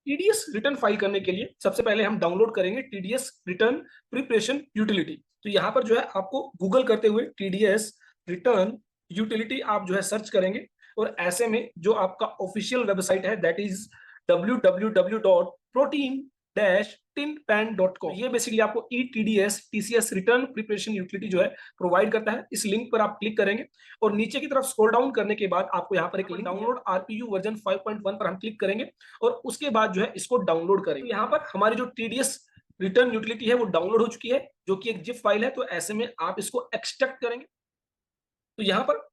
TDS return file करने के लिए सबसे पहले हम डाउनलोड करेंगे टीडीएस रिटर्न प्रिपरेशन यूटिलिटी। तो यहाँ पर जो है आपको गूगल करते हुए टीडीएस रिटर्न यूटिलिटी आप जो है सर्च करेंगे और ऐसे में जो आपका ऑफिशियल वेबसाइट है दैट इज www.protein-tinpan.com। ये बेसिकली आपको ईटीडीएस टीसीएस रिटर्न प्रिपरेशन यूटिलिटी जो है प्रोवाइड करता है। इस लिंक पर आप क्लिक करेंगे और नीचे की तरफ स्क्रॉल डाउन करने के बाद आपको यहाँ पर एक लिंक डाउनलोड आरपीयू वर्जन 5.1 पर हम क्लिक करेंगे और उसके बाद जो है इसको डाउनलोड करेंगे। यहाँ पर हमारी जो टीडीएस रिटर्न यूटिलिटी है वो डाउनलोड हो चुकी है, जो कि एक जिप फाइल है। तो ऐसे में आप इसको एक्सट्रैक्ट करेंगे। तो यहाँ पर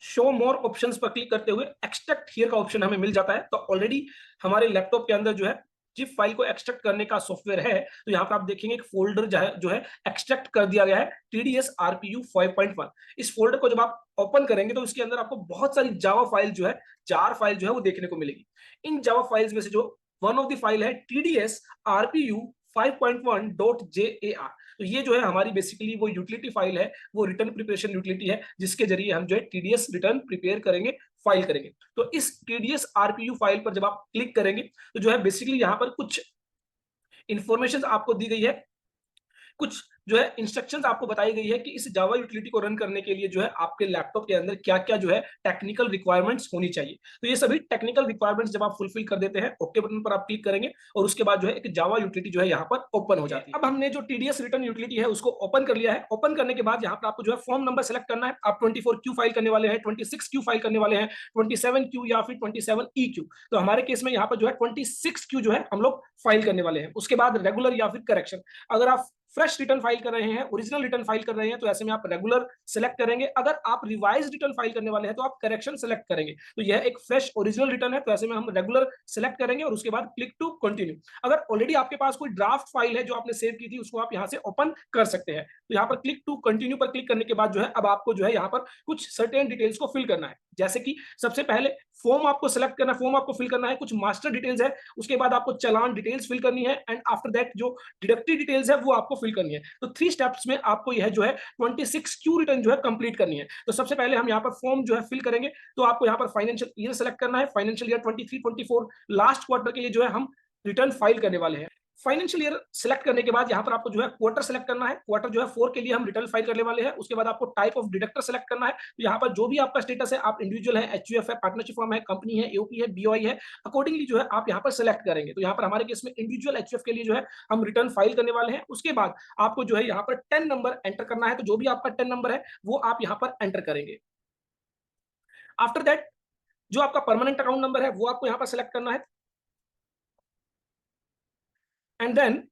शो मोर ऑप्शंस पर क्लिक करते हुए एक्सट्रैक्ट हियर का ऑप्शन हमें मिल जाता है। तो ऑलरेडी हमारे लैपटॉप के अंदर जो है जिप फाइल को एक्सट्रैक्ट करने का सॉफ्टवेयर है। तो यहाँ पर आप देखेंगे एक फोल्डर जो है एक्सट्रैक्ट कर दिया गया है TDS RPU 5.1। इस फोल्डर को जब आप ओपन करेंगे तो इसके अंदर आपको बहुत सारी जावा फाइल जो है जार फाइल जो है वो देखने को मिलेगी। इन जावा फाइल्स में से जो वन ऑफ द फाइल है TDS RPU 5.1.jar। तो ये जो है हमारी बेसिकली वो यूटिलिटी फाइल है, वो रिटर्न प्रिपरेशन यूटिलिटी है, जिसके जरिए हम जो है टीडीएस रिटर्न प्रिपेयर करेंगे, फाइल करेंगे। तो इस टीडीएस आरपीयू फाइल पर जब आप क्लिक करेंगे तो जो है बेसिकली यहाँ पर कुछ इंफॉर्मेशन आपको दी गई है, कुछ जो है इंस्ट्रक्शंस आपको बताई गई है कि इस जावा यूटिलिटी को रन करने के लिए जो है आपके लैपटॉप के अंदर क्या-क्या जो है टेक्निकल रिक्वायरमेंट्स होनी चाहिए। तो ये सभी टेक्निकल रिक्वायरमेंट्स जब आप फुलफिल कर देते हैं, ओके बटन पर आप क्लिक करेंगे और उसके बाद जो है एक जावा यूटिलिटी जो है यहाँ पर ओपन हो जाती है। अब हमने जो टीडीएस रिटर्न यूटिलिटी है उसको ओपन कर लिया है। ओपन करने के बाद यहाँ पर आपको जो है फॉर्म नंबर सेलेक्ट करना है। आप 24 क्यू फाइल करने वाले हैं, 26 क्यू फाइल करने वाले हैं, 27 क्यू या फिर 27 ई क्यू। तो हमारे केस में यहाँ पर जो है 26 क्यू जो है हम लोग फाइल करने वाले हैं। उसके बाद रेगुलर या फिर करेक्शन। अगर आप फ्रेश रिटर्न फाइल कर रहे हैं, ओरिजिनल रिटर्न फाइल कर रहे हैं, तो ऐसे में आप रेगुलर सेलेक्ट करेंगे। अगर आप रिवाइज रिटर्न फाइल करने वाले हैं तो आप करेक्शन सेलेक्ट करेंगे। तो यह एक फ्रेश ओरिजिनल रिटर्न है, तो ऐसे में हम रेगुलर सेलेक्ट करेंगे और उसके बाद क्लिक टू कंटिन्यू। अगर ऑलरेडी आपके पास कोई ड्राफ्ट फाइल है जो आपने सेव की थी, उसको आप यहाँ से ओपन कर सकते हैं। तो यहाँ पर क्लिक टू कंटिन्यू पर क्लिक करने के बाद जो है अब आपको जो है यहाँ पर कुछ सर्टेन डिटेल्स को फिल करना है। जैसे कि सबसे पहले फॉर्म आपको सेलेक्ट करना है, फॉर्म आपको फिल करना है, कुछ मास्टर डिटेल्स है, उसके बाद आपको चालान डिटेल्स फिल करनी है एंड आफ्टर दैट जो डिडक्टिव डिटेल्स है वो आपको फिल करनी है। तो 3 स्टेप्स में आपको यह जो है 26 क्यू रिटर्न जो है कंप्लीट करनी है। तो सबसे पहले हम यहाँ पर फॉर्म जो है फिल करेंगे। तो आपको यहाँ पर फाइनेंशियल ईयर सेलेक्ट करना है। फाइनेंशियल ईयर 23-24 लास्ट क्वार्टर के लिए जो है हम रिटर्न फाइल करने वाले हैं। फाइनेंशियल ईयर सेलेक्ट करने के बाद यहाँ पर आपको जो है क्वार्टर सेलेक्ट करना है। क्वार्टर जो है 4 के लिए हम रिटर्न फाइल करने वाले हैं। उसके बाद आपको टाइप ऑफ डिडक्टर सेलेक्ट करना है। तो यहाँ पर जो भी आपका स्टेटस है, आप इंडिविजुअल है, एचयूएफ है, पार्टनरशिप फर्म है, कंपनी है, एओपी है, बीओआई है, अकॉर्डिंगली जो है आप यहाँ पर सेलेक्ट करेंगे। तो यहाँ पर हमारे केस में इंडिविजुअल एचयूएफ के लिए जो है हम रिटर्न फाइल करने वाले हैं। उसके बाद आपको जो है यहाँ पर 10 नंबर एंटर करना है। तो जो भी आपका 10 नंबर है वो आप यहाँ पर एंटर करेंगे। आफ्टर दैट जो आपका परमानेंट अकाउंट नंबर है वो आपको यहाँ पर सेलेक्ट करना है। एंड देन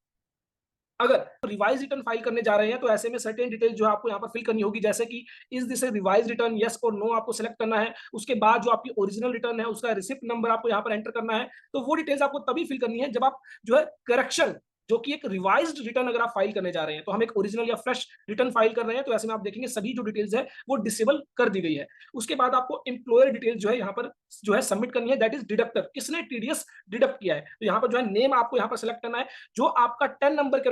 अगर रिवाइज रिटर्न फाइल करने जा रहे हैं तो ऐसे में सर्टेन डिटेल जो आपको यहाँ पर फिल करनी होगी, जैसे कि is this A revise return, yes और नो आपको सेलेक्ट करना है। उसके बाद जो आपकी ओरिजिनल रिटर्न है उसका रिसिप्ट नंबर आपको यहाँ पर एंटर करना है। तो वो डिटेल्स आपको तभी फिल करनी है जब आप जो है करेक्शन, जो कि एक रिवाइज्ड रिटर्न अगर आप फाइल करने जा रहे हैं, तो हम एक ओरिजिनल या फ्रेश रिटर्न फाइल कर रहे हैं, तो ऐसे में आप देखेंगे सभी जो डिटेल्स है वो डिसेबल कर दी गई है। उसके बाद आपको एम्प्लॉयर डिटेल्स जो है यहाँ पर जो है सबमिट करनी है, दैट इज डिडक्टर, किसने टीडीएस डिडक्ट किया है। तो यहाँ पर जो है नेम आपको यहाँ पर सेलेक्ट करना है। जो आपका 10 नंबर के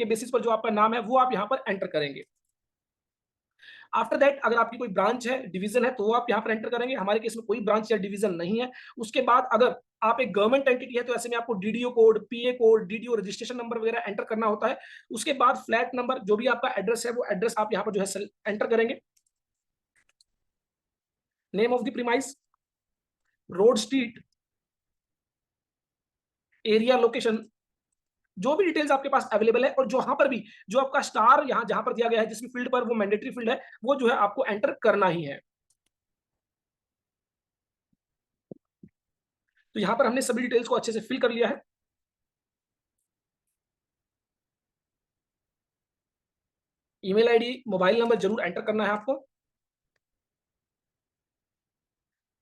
बेसिस पर जो आपका नाम है वो आप यहाँ पर एंटर करेंगे। आफ्टर दैट अगर आपकी कोई ब्रांच है, डिवीजन है, तो वो आप यहाँ पर एंटर करेंगे। हमारे केस में कोई ब्रांच या डिवीजन नहीं है। उसके बाद अगर आप एक गवर्नमेंट एंटिटी है तो ऐसे में आपको डीडीओ कोड, पीए कोड, डीडीओ रजिस्ट्रेशन नंबर वगैरह एंटर करना होता है। उसके बाद फ्लैट नंबर, जो भी आपका एड्रेस है वो एड्रेस आप यहाँ पर जो है एंटर करेंगे। Name of the premise, road, street, area, location, जो भी डिटेल्स आपके पास अवेलेबल है और जहां पर भी जो आपका स्टार यहाँ जहां पर दिया गया है जिस भी फील्ड पर, वो मैंडेटरी फील्ड है, वो जो है आपको एंटर करना ही है। तो यहां पर हमने सभी डिटेल्स को अच्छे से फिल कर लिया है। ईमेल आईडी, मोबाइल नंबर जरूर एंटर करना है आपको।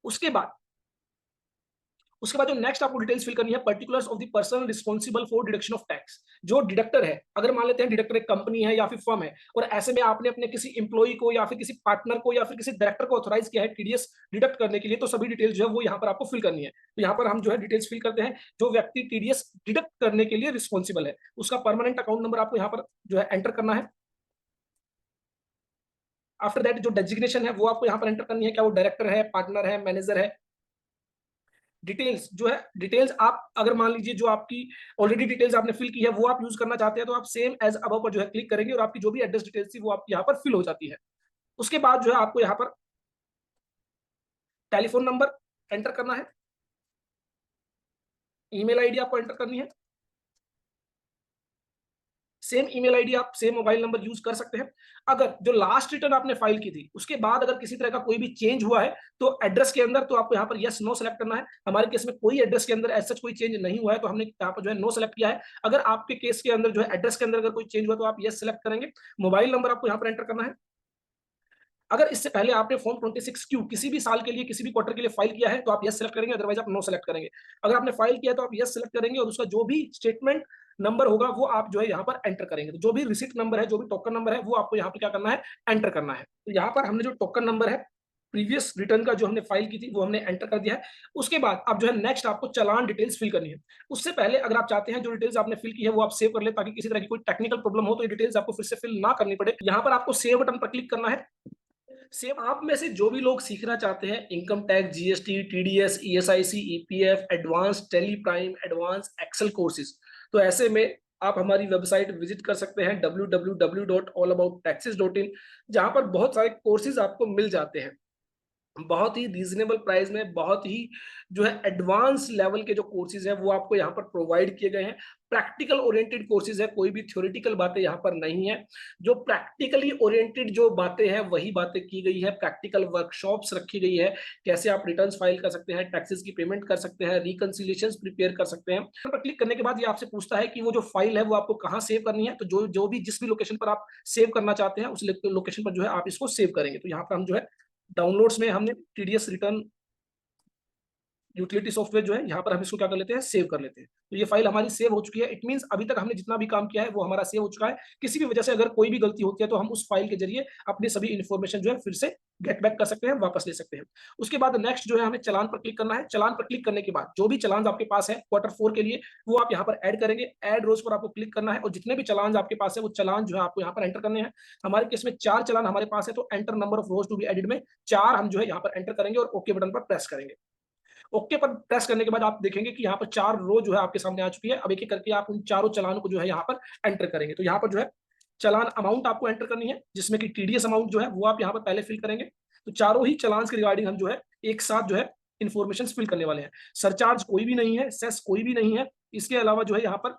उसके बाद जो नेक्स्ट आपको डिटेल्स फिल करनी है, particulars of the person responsible for deduction of tax. जो डिडक्टर है, अगर मान लेते हैं डिडक्टर एक कंपनी है या फिर फर्म है और ऐसे में आपने अपने किसी एम्प्लॉय को या फिर किसी पार्टनर को या फिर किसी डायरेक्टर को ऑथराइज किया है टीडीएस डिडक्ट करने के लिए, तो सभी डिटेल्स जो है वो यहाँ पर आपको फिल करनी है। तो यहाँ पर हम जो है डिटेल्स फिल करते हैं। जो व्यक्ति टीडीएस डिडक्ट करने के लिए रिस्पॉन्सिबल है, उसका परमानेंट अकाउंट नंबर आपको यहाँ पर जो है एंटर करना है। आफ्टर दैट जो डेजिग्नेशन है वो आपको यहाँ पर एंटर करनी है, क्या वो डायरेक्टर है, पार्टनर है, मैनेजर है। डिटेल्स जो है, डिटेल्स आप अगर मान लीजिए जो आपकी ऑलरेडी डिटेल्स आपने फिल की है वो आप यूज करना चाहते हैं, तो आप सेम एज अबव पर जो है क्लिक करेंगे और आपकी जो भी एड्रेस डिटेल्स थी वो आपकी यहाँ पर फिल हो जाती है। उसके बाद जो है आपको यहाँ पर टेलीफोन नंबर एंटर करना है, ईमेल आईडी आपको एंटर करनी है, सेम ईमेल आईडी आप सेम मोबाइल नंबर यूज कर सकते हैं। अगर जो लास्ट रिटर्न आपने फाइल की थी उसके बाद अगर किसी तरह का कोई भी चेंज हुआ है तो एड्रेस के अंदर, तो आपको यहाँ पर यस नो सेलेक्ट करना है। हमारे केस में कोई एड्रेस के अंदर ऐसा कोई चेंज नहीं हुआ है तो हमने यहाँ पर जो है नो सेलेक्ट किया है। अगर आपके केस के अंदर जो है एड्रेस के अंदर अगर कोई चेंज हुआ तो आप यस सेलेक्ट करेंगे। मोबाइल नंबर आपको यहाँ पर एंटर करना है। अगर इससे पहले आपने फॉर्म 26Q किसी भी साल के लिए किसी भी क्वार्टर के लिए फाइल किया है तो आप यस सेलेक्ट करेंगे, अदरवाइज आप नो सेलेक्ट करेंगे। अगर आपने फाइल किया तो आप यस सेलेक्ट करेंगे और उसका जो भी स्टेटमेंट नंबर होगा वो आप जो है यहाँ पर एंटर करेंगे। तो जो भी रिसिप्ट नंबर है, जो भी टोकन नंबर है, वो आपको यहाँ पर क्या करना है, एंटर करना है। तो यहाँ पर हमने जो टोकन नंबर है प्रीवियस रिटर्न का जो हमने फाइल की थी वो हमने एंटर कर दिया है। उसके बाद अब जो है नेक्स्ट आपको चालान डिटेल्स फिल करनी है। उससे पहले अगर आप चाहते हैं जो डिटेल्स आपने फिल की है वो आप सेव कर ले, ताकि किसी तरह की कोई टेक्निकल प्रॉब्लम हो तो ये डिटेल्स आपको फिर से फिल ना करनी पड़े। यहाँ पर आपको सेव बटन पर क्लिक करना है। सेम आप में से जो भी लोग सीखना चाहते हैं income tax, GST, TDS, ESIC, EPF, advance Tally Prime, advance Excel courses, तो ऐसे में आप हमारी वेबसाइट विजिट कर सकते हैं www.allabouttaxes.in, जहां पर बहुत सारे कोर्सेज आपको मिल जाते हैं बहुत ही रीजनेबल प्राइस में। बहुत ही जो है एडवांस लेवल के जो कोर्सेज हैं वो आपको यहाँ पर प्रोवाइड किए गए हैं। प्रैक्टिकल ओरिएंटेड कोर्सेज है, कोई भी थ्योरेटिकल बातें यहाँ पर नहीं है। जो प्रैक्टिकली ओरिएंटेड जो बातें हैं वही बातें की गई है। प्रैक्टिकल वर्कशॉप्स रखी गई है, कैसे आप रिटर्न्स फाइल कर सकते हैं, टैक्सेस की पेमेंट कर सकते हैं, रिकंसिलिएशंस प्रिपेयर कर सकते हैं। पर क्लिक करने के बाद ये आपसे पूछता है कि वो जो फाइल है वो आपको कहाँ सेव करनी है। तो जो जो भी जिस भी लोकेशन पर आप सेव करना चाहते हैं उस लोकेशन पर जो है आप इसको सेव करेंगे। तो यहाँ पर हम जो है डाउनलोड्स में हमने टीडीएस रिटर्न यूटिलिटी सॉफ्टवेयर जो है यहाँ पर हम इसको क्या कर लेते हैं, सेव कर लेते हैं। तो ये फाइल हमारी सेव हो चुकी है। इट मींस अभी तक हमने जितना भी काम किया है वो हमारा सेव हो चुका है। किसी भी वजह से अगर कोई भी गलती होती है तो हम उस फाइल के जरिए अपनी सभी इन्फॉर्मेशन जो है फिर से गेट बैक कर सकते हैं, वापस ले सकते हैं। उसके बाद नेक्स्ट जो है हमें चालान पर क्लिक करना है। चालान पर क्लिक करने के बाद जो भी चालान आपके पास है Q4 के लिए वो आप यहाँ पर ऐड करेंगे। ऐड रोज पर आपको क्लिक करना है और जितने भी चालान आपके पास है वो चालान जो है आपको यहाँ पर एंटर करने हैं। हमारे केस में 4 चालान हमारे पास है तो enter number of rows to be added में 4 हम जो है यहाँ पर एंटर करेंगे और ओके बटन पर प्रेस करेंगे। ओके पर प्रेस करने के बाद आप देखेंगे कि यहाँ पर 4 रो जो है आपके सामने आ चुकी है। अब एक एक करके आप उन चारों चालान को जो है यहाँ पर एंटर करेंगे। तो यहाँ पर जो है चालान अमाउंट आपको एंटर करनी है, जिसमें कि टीडीएस अमाउंट जो है वो आप यहाँ पर पहले फिल करेंगे। तो चारों ही चालान के रिगार्डिंग हम जो है एक साथ जो है इन्फॉर्मेशन फिल करने वाले हैं। सरचार्ज कोई भी नहीं है, सेस कोई भी नहीं है। इसके अलावा जो है यहाँ पर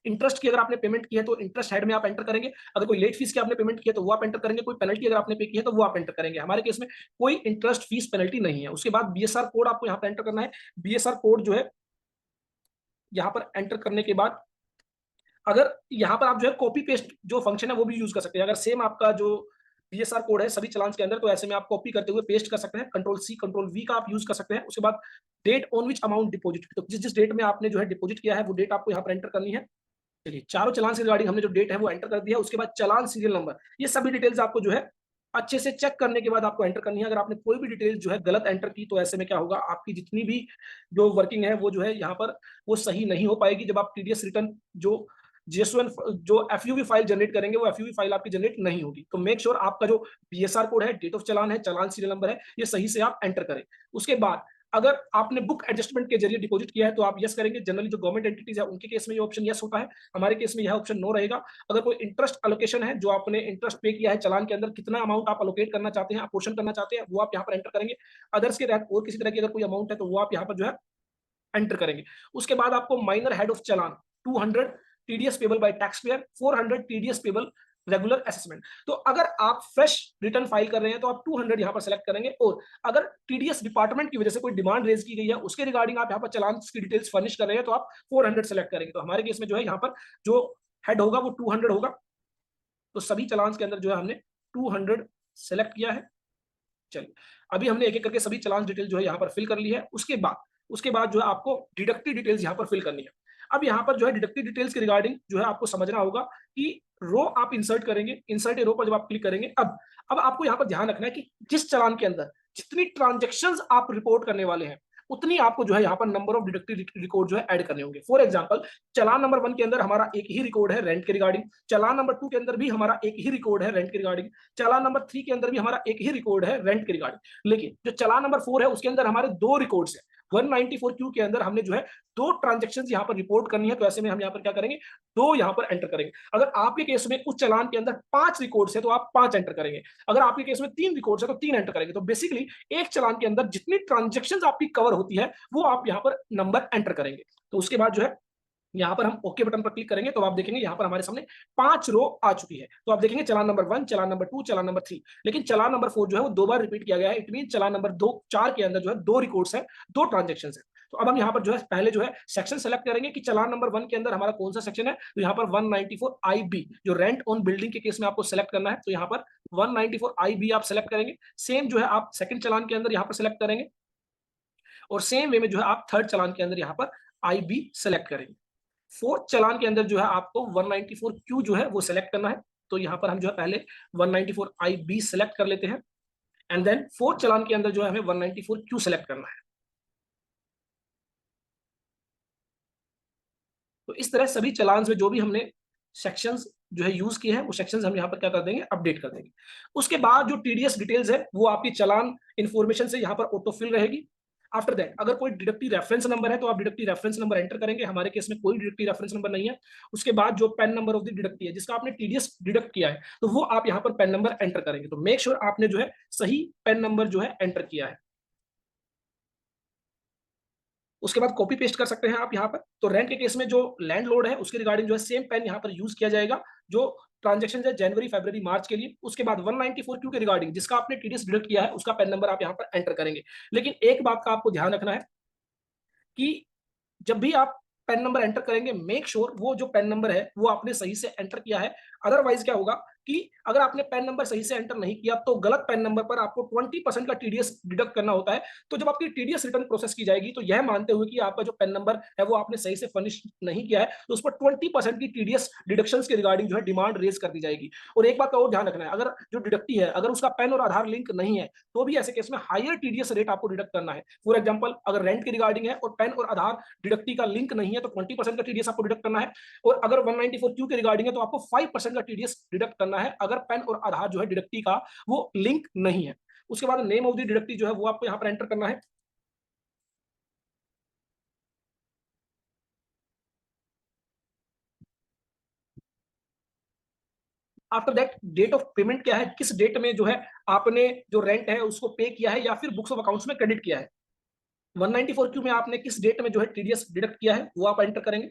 इंटरेस्ट की अगर आपने पेमेंट की है तो इंटरेस्ट हेड में आप एंटर करेंगे। अगर कोई लेट फीस की आपने पेमेंट की है तो वो आप एंटर करेंगे। कोई पेनल्टी अगर आपने पे की है तो वो आप एंटर करेंगे। हमारे केस में कोई इंटरेस्ट फीस पेनल्टी नहीं है। उसके बाद बीएसआर कोड आपको यहाँ पर एंटर करना है। बीएसआर कोड जो है यहाँ पर एंटर करने के बाद अगर यहाँ पर आप जो है कॉपी पेस्ट जो फंक्शन है वो भी यूज कर सकते हैं। अगर सेम आपका जो बीएसआर कोड है सभी चालान के अंदर, तो ऐसे में आप कॉपी करते हुए पेस्ट कर सकते हैं। कंट्रोल C कंट्रोल V का आप यूज कर सकते हैं। उसके बाद date on which amount deposit, तो जिस जिस डेट में आपने जो है डिपॉजिट किया है वो डेट आपको यहाँ पर एंटर करनी है। चलिए चारों चालान से रिगार्डिंग हमने जो डेट है वो एंटर कर दिया है। उसके बाद चालान सीरियल नंबर, ये सभी डिटेल्स आपको जो है अच्छे से चेक करने के बाद आपको एंटर करनी है। अगर आपने कोई भी डिटेल जो है गलत एंटर की तो ऐसे में क्या होगा, आपकी जितनी भी जो वर्किंग है वो जो है यहाँ पर वो सही नहीं हो पाएगी। जब आप टीडीएस रिटर्न जो जीएसओएन जो एफयूवी फाइल जनरेट करेंगे वो एफयूवी फाइल आपकी जनरेट नहीं होगी। तो मेक श्योर आपका जो बीएसआर कोड है, डेट ऑफ चालान है, चालान सीरियल नंबर है, ये सही से आप एंटर करें। उसके बाद अगर आपने बुक एडजस्टमेंट के जरिए डिपॉजिट किया है तो आप यस करेंगे। जनरली जो गवर्नमेंट एंटिटीज है उनके केस में ये ऑप्शन यस होता है, हमारे केस में यह ऑप्शन नो रहेगा। अगर कोई इंटरेस्ट अलोकेशन है, जो आपने इंटरेस्ट पे किया है चालान के अंदर, कितना अमाउंट आप अलोकेट करना चाहते हैं, अपोर्शन करना चाहते हैं, वो आप यहाँ पर एंटर करेंगे। अदर्स के तहत और किसी तरह की अगर कोई अमाउंट है तो वो आप यहाँ पर जो है एंटर करेंगे। उसके बाद आपको minor head of challan 200 TDS payable by tax payer, 400 TDS payable regular assessment. तो अगर आप फ्रेश रिटर्न फाइल कर रहे हैं तो आप 200 यहां पर सेलेक्ट करेंगे। और अगर टीडीएस डिपार्टमेंट की वजह से कोई डिमांड रेज की गई है उसके रिगार्डिंग आप यहां पर चालान की डिटेल्स फर्निश कर रहे हैं तो आप 400 सेलेक्ट करेंगे। तो हमारे केस में जो है यहां पर जो हेड होगा वो 200 होगा। तो सभी चालान के अंदर जो है हमने 200 सेलेक्ट किया है। चलिए अभी हमने एक एक करके सभी चालान डिटेल जो है यहाँ पर फिल कर ली है। उसके बाद जो है आपको डिडक्टिव डिटेल्स यहाँ पर फिल करनी है। अब यहाँ पर जो है डिडक्टिव डिटेल्स के रिगार्डिंग जो है आपको समझना होगा कि रो आप इंसर्ट करेंगे। इंसर्ट ए रो पर जब आप क्लिक करेंगे, अब आपको यहाँ पर ध्यान रखना है कि जिस चालान के अंदर जितनी ट्रांजेक्शंस आप रिपोर्ट करने वाले हैं उतनी आपको जो है यहाँ पर नंबर ऑफ डिडक्टिव रिकॉर्ड जो है ऐड करने होंगे। फॉर एग्जांपल चालान नंबर 1 के अंदर हमारा एक ही रिकॉर्ड है रेंट के रिगार्डिंग, चालान नंबर 2 के अंदर भी हमारा एक ही रिकॉर्ड है रेंट के रिगार्डिंग, चालान नंबर 3 के अंदर भी हमारा एक ही रिकॉर्ड है रेंट के रिगार्डिंग। लेकिन जो चालान नंबर 4 है उसके अंदर हमारे 2 रिकॉर्ड्स हैं। 194 क्यू के अंदर हमने जो है 2 ट्रांजैक्शन यहाँ पर रिपोर्ट करनी है, तो ऐसे में हम यहाँ पर क्या करेंगे, 2 यहाँ पर एंटर करेंगे। अगर आपके केस में उस चालान के अंदर 5 रिकॉर्ड्स है तो आप 5 एंटर करेंगे। अगर आपके केस में 3 रिकॉर्ड्स है तो 3 एंटर करेंगे। तो बेसिकली एक चालान के अंदर जितनी ट्रांजैक्शन आपकी कवर होती है वो आप यहाँ पर नंबर एंटर करेंगे। तो उसके बाद जो है यहाँ पर हम ओके बटन पर क्लिक करेंगे तो आप देखेंगे यहाँ पर हमारे सामने 5 रो आ चुकी है। तो आप देखेंगे चालान नंबर 1, चालान नंबर 2, चालान नंबर 3, लेकिन चालान नंबर 4 जो है वो 2 बार रिपीट किया गया है। इट मीन चालान नंबर 4 के अंदर जो है 2 रिकॉर्ड्स है, 2 ट्रांजेक्शन है। तो अब हम यहाँ पर जो है पहले जो है सेक्शन सेलेक्ट करेंगे कि चालान नंबर 1 के अंदर हमारा कौन सा सेक्शन है। तो यहाँ पर 194 IB जो रेंट ऑन बिल्डिंग के केस में आपको सेलेक्ट करना है, तो यहाँ पर 194 IB आप सेलेक्ट करेंगे। सेम जो है आप सेकंड चालान के अंदर यहाँ पर सेलेक्ट करेंगे और सेम वे में जो है आप थर्ड चालान के अंदर यहाँ पर IB सेलेक्ट करेंगे। फोर्थ चालान के अंदर जो है आपको 194 क्यू जो है वो सिलेक्ट करना है। तो यहाँ पर हम जो है पहले 194 IB सिलेक्ट कर लेते हैं एंड देन फोर्थ चालान के अंदर जो है हमें 194 क्यू सिलेक्ट करना है। तो इस तरह सभी चालान में जो भी हमने सेक्शंस जो है यूज किए हैं वो सेक्शंस हम यहाँ पर क्या कर देंगे, अपडेट कर देंगे। उसके बाद जो TDS डिटेल्स है वो आपकी चालान इंफॉर्मेशन से यहाँ पर ऑटोफिल रहेगी। आफ्टर दैट अगर कोई डिडक्टिव रेफरेंस नंबर है तो आप डिडक्टिव रेफरेंस नंबर एंटर करेंगे। हमारे केस में कोई डिडक्टिव रेफरेंस नंबर नहीं है। उसके बाद जो PAN number of the deductee है जिसका आपने TDS डिडक्ट किया है तो वो आप यहाँ पर पेन नंबर एंटर करेंगे। तो मेक श्योर आपने जो है सही पेन नंबर जो है एंटर किया है। उसके बाद कॉपी पेस्ट कर सकते हैं आप यहाँ पर। तो रेंट के केस में जो लैंडलॉर्ड है उसके रिगार्डिंग जो है सेम पेन यहाँ पर यूज किया जाएगा जो ट्रांजेक्शन है जनवरी फरवरी मार्च के लिए। उसके बाद 194 क्यू के रिगार्डिंग जिसका आपने TDS डिडक्ट किया है उसका पेन नंबर आप यहाँ पर एंटर करेंगे। लेकिन एक बात का आपको ध्यान रखना है कि जब भी आप पेन नंबर एंटर करेंगे मेक श्योर वो जो पेन नंबर है वो आपने सही से एंटर किया है। अदरवाइज क्या होगा कि अगर आपने पेन नंबर सही से एंटर नहीं किया तो गलत पेन नंबर पर आपको 20% का TDS डिडक्ट करना होता है। तो जब आपकी TDS रिटर्न प्रोसेस की जाएगी तो यह मानते हुए कि आपका जो पेन नंबर है वो आपने सही से फर्निश नहीं किया है तो उस पर 20% की TDS डिडक्शन के रिगार्डिंग जो है डिमांड रेज कर दी जाएगी। और एक बात का और ध्यान रखना है, अगर जो डिडक्टी है अगर उसका पेन और आधार लिंक नहीं है तो भी ऐसे केस में हायर TDS रेट आपको डिडक्ट करना है। फॉर एग्जाम्पल अगर रेंट की रिगार्डिंग है और पेन और आधार डिडक्टी का लिंक नहीं है तो 20% का TDS आपको डिडक्ट करना है। और अगर 194 क्यू के रिगार्डिंग है तो आपको 5% का TDS डिडक्ट करना है अगर पेन और आधार जो है डिडक्टी का वो लिंक नहीं है। उसके बाद नेम ऑफ द डिडक्टी जो है वो आपको यहाँ पर एंटर करना है। After that date of payment क्या है, किस डेट में जो है आपने जो रेंट है उसको पे किया है या फिर बुक्स ऑफ अकाउंट्स में क्रेडिट किया है। 194 क्यू में आपने किस डेट में जो है TDS डिडक्ट किया है वो आप एंटर करेंगे।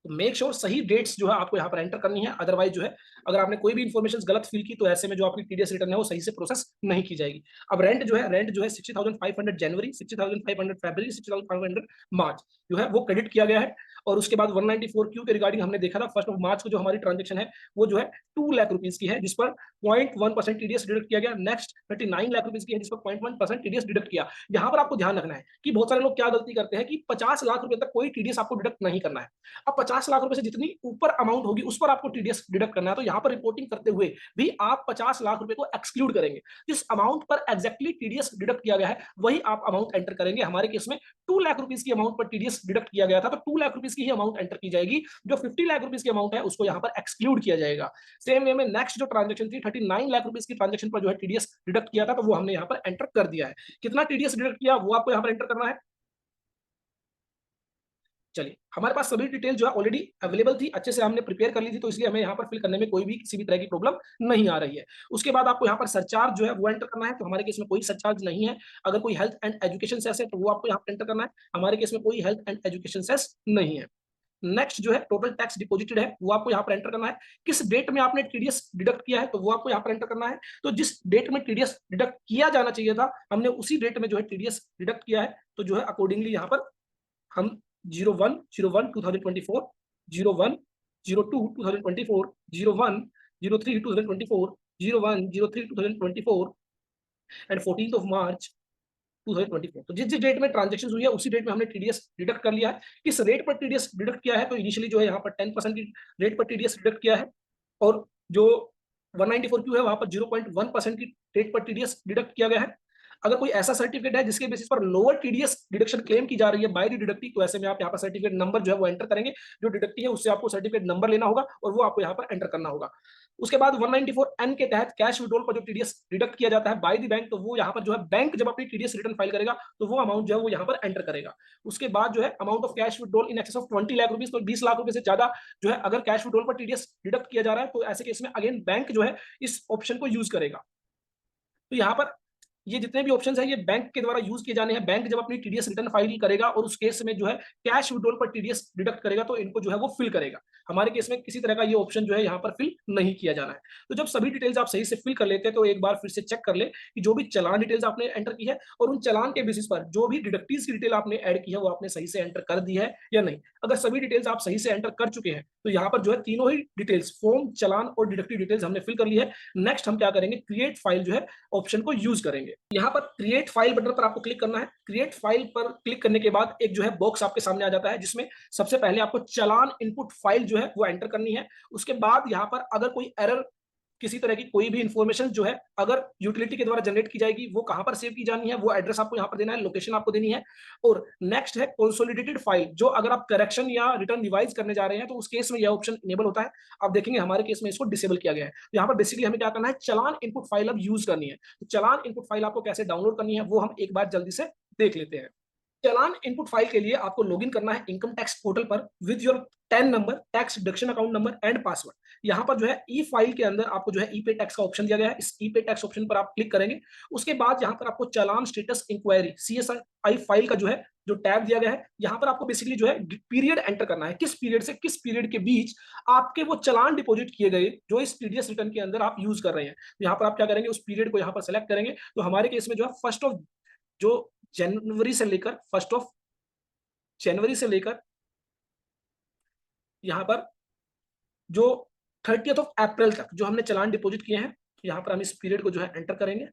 तो मेक श्योर सही डेट्स जो है आपको यहाँ पर एंटर करनी है। अदरवाइज जो है अगर आपने कोई भी इन्फॉर्मेशन गलत फिल की तो ऐसे में जो आपकी TDS रिटर्न है वो सही से प्रोसेस नहीं की जाएगी। अब रेंट जो है 60,500 जनवरी, 60,500 फरवरी, 60,500 मार्च जो है वो क्रेडिट किया गया है। और उसके बाद 194 क्यू के रिगार्डिंग हमने देखा था फर्स्ट ऑफ मार्च को जो हमारी ट्रांजेक्शन है वो जो है 2 लाख रुपीज की है जिस पर 0.1% TDS डिडक्ट किया गया। नेक्स्ट 39 लाख रुपीज की है जिस पर 0.1% TDS डिडक्ट किया। यहाँ पर आपको ध्यान रखना है कि बहुत सारे लोग क्या गलती करते हैं कि 50 लाख रुपए तक कोई TDS आपको डिडक्ट नहीं करना है। अब 50 लाख रुपए से जितनी ऊपर अमाउंट होगी उस पर आपको TDS डिडक्ट करना है। तो यहाँ पर रिपोर्टिंग करते हुए भी आप 50 लाख रुपए को एक्सक्लूड करेंगे। जिस अमाउंट पर एग्जैक्टली TDS डिडक्ट किया गया है वही आप अमाउंट एंटर करेंगे। हमारे केस में 2 लाख रुपीज की अमाउंट पर TDS डिडक्ट किया गया था तो 2 लाख रुपीज की ही अमाउंट एंटर की जाएगी। जो 50 लाख रुपीज की अमाउंट है उसको यहाँ पर एक्सक्लूड किया जाएगा। सेम वे में नेक्स्ट जो ट्रांजेक्शन थी 39 लाख रुपीज की ट्रांजेक्शन पर जो है TDS डिडक्ट किया था तो वो हमने यहाँ पर एंटर कर दिया है। कितना TDS डिडक्ट किया वो आपको यहाँ पर एंटर करना है। चलिए हमारे पास सभी डिटेल जो है ऑलरेडी अवेलेबल थी, अच्छे से हमने प्रिपेयर कर ली थी तो इसलिए हमें यहाँ पर फिल करने में कोई भी किसी भी तरह की प्रॉब्लम नहीं आ रही है। उसके बाद आपको यहाँ पर सरचार्ज जो है वो एंटर करना है। तो हमारे केस में कोई सरचार्ज नहीं है। अगर कोई हेल्थ एंड एजुकेशन सेस है तो वो आपको यहाँ पर एंटर करना है। हमारे केस में कोई हेल्थ एंड एजुकेशन सेस नहीं है। नेक्स्ट जो है टोटल टैक्स डिपॉजिटेड है वो आपको यहाँ पर एंटर करना है। किस डेट में आपने TDS डिडक्ट किया है तो वो आपको यहाँ पर एंटर करना है। तो जिस डेट में TDS डिडक्ट किया जाना चाहिए था हमने उसी डेट में जो है TDS डिडक्ट किया है। तो जो है अकॉर्डिंगली यहाँ पर हम 01/01/2024, 01/02/2024, 01/03/2024, 01/03/2024 एंड 14th ऑफ मार्च 2024। तो जिस जिस डेट में ट्रांजेक्शन हुई है उसी डेट में हमने TDS डिडक्ट कर लिया है। किस रेट पर TDS डिडक्ट किया है तो इनिशियली जो है यहाँ पर 10% की रेट पर TDS डिडक्ट किया है और जो 194 क्यू है वहां पर 0.1% की रेट पर TDS डिडक्ट किया गया है। अगर कोई ऐसा सर्टिफिकेट है जिसके बेसिस पर लोअर टीडीएस डिडक्शन क्लेम की जा रही है बाय द डिडक्टी, तो ऐसे में आप यहाँ पर सर्टिफिकेट नंबर जो है वो एंटर करेंगे। जो डिडक्टी है उससे आपको सर्टिफिकेट नंबर लेना होगा और वो आपको यहाँ पर एंटर करना होगा। उसके बाद 194N के तहत कैश विड्रॉल पर जो टीडीएस डिडक्ट किया जाता है बाय द बैंक, तो वो यहाँ पर जो है बैंक जब अपनी टीडीएस रिटर्न फाइल करेगा तो वो अमाउंट जो है वो यहाँ पर एंटर करेगा। उसके बाद जो है amount of cash withdrawal in excess of 20 lakh rupees, तो 20 लाख रुपए से ज्यादा जो है अगर कैश विड्रॉल पर टीडीएस डिडक्ट किया जा रहा है तो ऐसे केस में अगेन बैंक जो है इस ऑप्शन को यूज करेगा। तो यहाँ पर ये जितने भी ऑप्शंस हैं ये बैंक के द्वारा यूज किए जाने हैं। बैंक जब अपनी टीडीएस रिटर्न फाइल करेगा और उस केस में जो है कैश विड्रॉल पर टीडीएस डिडक्ट करेगा तो इनको जो है वो फिल करेगा। हमारे केस में किसी तरह का ये ऑप्शन जो है यहाँ पर फिल नहीं किया जाना है। तो जब सभी डिटेल्स आप सही से फिल कर लेते हैं तो एक बार फिर से चेक कर ले कि जो भी चालान डिटेल्स आपने एंटर की है और उन चालान के बेसिस पर जो भी डिडक्टीज की डिटेल आपने ऐड की है वो आपने सही से एंटर कर दी है या नहीं। अगर सभी डिटेल्स आप सही से एंटर कर चुके हैं तो यहाँ पर जो है तीनों ही डिटेल्स फॉर्म, चालान और डिडक्टिव डिटेल्स हमने फिल कर ली है। नेक्स्ट हम क्या करेंगे, क्रिएट फाइल जो है ऑप्शन को यूज करेंगे। यहाँ पर क्रिएट फाइल बटन पर आपको क्लिक करना है। क्रिएट फाइल पर क्लिक करने के बाद एक जो है बॉक्स आपके सामने आ जाता है जिसमें सबसे पहले आपको चालान इनपुट फाइल जो है वो एंटर करनी है। उसके बाद यहाँ पर अगर कोई एरर, किसी तरह की कोई भी इंफॉर्मेशन जो है अगर यूटिलिटी के द्वारा जनरेट की जाएगी वो कहां पर सेव की जानी है, वो एड्रेस आपको यहाँ पर देना है, लोकेशन आपको देनी है। और नेक्स्ट है कंसोलिडेटेड फाइल, जो अगर आप करेक्शन या रिटर्न रिवाइज करने जा रहे हैं तो उस केस में यह ऑप्शन इनेबल होता है। आप देखेंगे हमारे केस में इसको डिसेबल किया गया है। तो यहाँ पर बेसिकली हमें क्या करना है, चालान इनपुट फाइल अब यूज करनी है। तो चालान इनपुट फाइल आपको कैसे डाउनलोड करनी है वो हम एक बार जल्दी से देख लेते हैं। चालान इनपुट फाइल के लिए आपको लॉगिन करना है इनकम टैक्स पोर्टल पर with your tan number, tax deduction account number and password. यहाँ पर जो है ई फाइल के अंदर आपको जो है ई पे टैक्स का ऑप्शन दिया गया है। इस ई पे टैक्स ऑप्शन पर आप क्लिक करेंगे। उसके बाद यहाँ पर आपको चालान स्टेटस इंक्वायरी CSI फाइल का जो है जो टैब दिया गया है, यहाँ पर आपको बेसिकली जो है पीरियड एंटर करना है, किस पीरियड से किस पीरियड के बीच आपके वो चालान डिपॉजिट किए गए जो इस टीडीएस रिटर्न के अंदर आप यूज कर रहे हैं। तो यहाँ पर आप क्या करेंगे, उस पीरियड को यहाँ पर सेलेक्ट करेंगे। तो हमारे केस में जो है फर्स्ट ऑफ जो जनवरी से लेकर फर्स्ट ऑफ जनवरी से लेकर यहां पर जो 30th ऑफ अप्रैल तक जो हमने चालान डिपॉजिट किए हैं, यहां पर हम इस पीरियड को जो है एंटर करेंगे।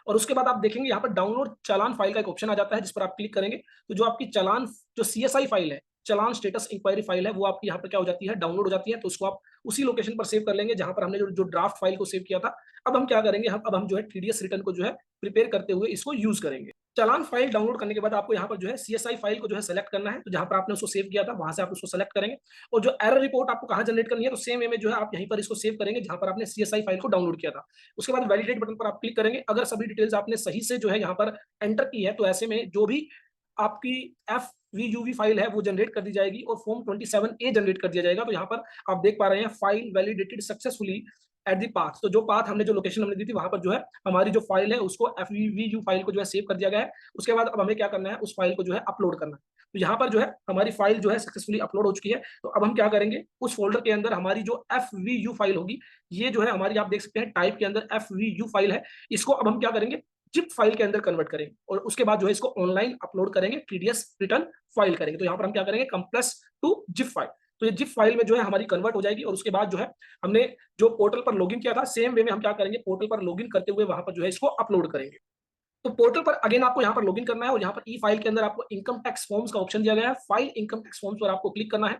और उसके बाद आप देखेंगे यहाँ पर डाउनलोड चालान फाइल का एक ऑप्शन आ जाता है जिस पर आप क्लिक करेंगे। तो जो आपकी चालान जो CSI फाइल है, चालान स्टेटस इंक्वायरी फाइल है, वो आपकी यहाँ पर क्या हो जाती है, डाउनलोड हो जाती है। तो उसको आप उसी लोकेशन पर सेव कर लेंगे जहां पर हमने जो ड्राफ्ट फाइल को सेव किया था। अब हम क्या करेंगे, हम जो है टीडीएस रिटर्न को जो है प्रिपेयर करते हुए इसको यूज करेंगे। चालान फाइल डाउनलोड करने के बाद आपको यहाँ पर जो है CSI फाइल को जो है सेलेक्ट करना है। तो जहां पर आपने उसको सेव किया था वहां से आप उसको सेलेक्ट करेंगे। और जो एरर रिपोर्ट आपको कहाँ जनरेट करनी है, तो सेम वे में जो है आप यहीं पर इसको सेव करेंगे जहां पर आपने CSI फाइल को डाउनलोड किया था। उसके बाद वैलिडेट बटन पर आप क्लिक करेंगे। अगर सभी डिटेल्स आपने सही से जो है यहाँ पर एंटर की है तो ऐसे में जो भी आपकी FVUV फाइल है वो जनरेट कर दी जाएगी और फॉर्म 27A जनरेट कर दिया जाएगा। तो यहाँ पर आप देख पा रहे हैं file validated successfully at the path. तो जो पाथ हमने जो लोकेशन हमने दी थी वहां पर जो है हमारी जो फाइल है उसको FVU फाइल को जो है सेव कर दिया गया है। उसके बाद अब हमें क्या करना है, उस फाइल को जो है अपलोड करना है। तो यहाँ पर जो है हमारी फाइल जो है सक्सेसफुली अपलोड हो चुकी है। तो अब हम क्या करेंगे, उस फोल्डर के अंदर हमारी जो FVU फाइल होगी, ये जो है हमारी आप देख सकते हैं टाइप के अंदर FVU फाइल है, इसको अब हम क्या करेंगे, जिप फाइल के अंदर कन्वर्ट करेंगे और उसके बाद जो है इसको ऑनलाइन अपलोड करेंगे, TDS रिटर्न फाइल करेंगे। तो यहाँ पर हम क्या करेंगे, कंप्रेस टू जिप फाइल। तो ये जिप फाइल में जो है हमारी कन्वर्ट हो जाएगी। और उसके बाद जो है हमने जो पोर्टल पर लॉगिन किया था सेम वे में हम क्या करेंगे, पोर्टल पर लॉगिन करते हुए वहां पर जो है इसको अपलोड करेंगे। तो पोर्टल पर अगेन आपको यहाँ पर लॉगिन करना है और यहाँ पर ई फाइल के अंदर आपको इनकम टैक्स फॉर्म्स का ऑप्शन दिया गया है। फाइल इनकम टैक्स फॉर्म्स पर आपको क्लिक करना है।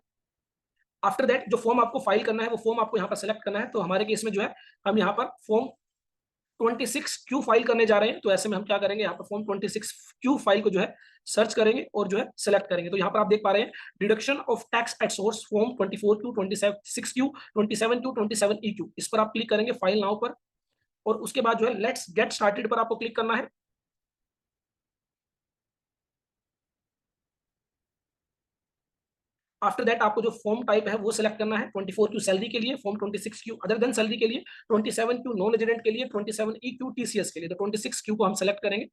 आफ्टर दैट जो फॉर्म आपको फाइल करना है वो फॉर्म आपको यहाँ पर सेलेक्ट करना है। तो हमारे केस में जो है हम यहाँ पर फॉर्म 26Q फाइल करने जा रहे हैं। तो ऐसे में हम क्या करेंगे, यहाँ पर फॉर्म 26Q फाइल को जो है सर्च करेंगे और जो है सेलेक्ट करेंगे। तो यहाँ पर आप देख पा रहे हैं deduction of tax at source form 24Q, 26Q, 27Q, 27EQ, इस पर आप क्लिक करेंगे फाइल नाउ पर। और उसके बाद जो है लेट्स गेट स्टार्टेड पर आपको क्लिक करना है। आफ्टर दैट आपको जो फॉर्म टाइप है वो सिलेक्ट करना है। 24Q सैलरी के लिए, form 26Q other than salary के लिए, 27Q नॉन रेजिडेंट के लिए, 27EQ TCS के लिए। तो 26Q को हम सेलेक्ट करेंगे।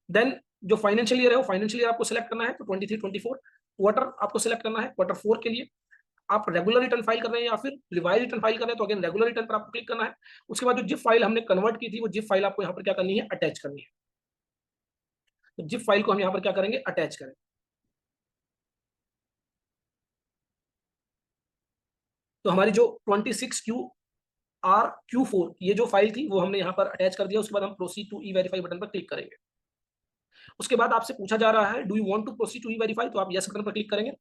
देन जो फाइनेंशियल ईयर है वो फाइनेंशियल ईयर आपको सिलेक्ट करना है। तो 23-24 क्वार्टर आपको सिलेक्ट करना है, क्वार्टर 4 के लिए। आप रेगुलर रिटर्न फाइल कर रहे हैं या फिर रिवाइज रिटर्न फाइल कर रहे हैं तो अगेन रेगुलर रिटर्न पर आपको क्लिक करना है। उसके बाद जो जिप फाइल हमने कन्वर्ट की थी वो जिप फाइल आपको यहाँ पर क्या करनी है, अटैच करनी है। तो जिप फाइल को हम यहाँ पर क्या करेंगे, अटैच करें। तो हमारी जो 26QRQ4 ये जो फाइल थी वो हमने यहाँ पर अटैच कर दिया। उसके बाद हम proceed to e verify button पर क्लिक करेंगे। उसके बाद आपसे पूछा जा रहा है do you want to proceed to e verify, तो आप यस बटन पर क्लिक करेंगे।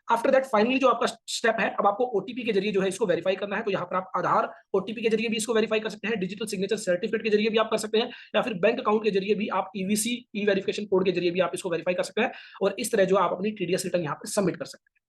आफ्टर दैट फाइनली जो आपका स्टेप है, अब आपको ओटीपी के जरिए जो है इसको वेरीफाई करना है। तो यहाँ पर आप आधार ओटीपी के जरिए भी इसको वेरीफाई कर सकते हैं, डिजिटल सिग्नेचर सर्टिफिकेट के जरिए भी आप कर सकते हैं, या फिर बैंक अकाउंट के जरिए भी आप ईवीसी ई वेरिफिकेशन कोड के जरिए भी आप इसको वेरीफाई कर सकते हैं। और इस तरह जो आप अपनी टीडीएस रिटर्न यहाँ पर सबमिट कर सकते हैं।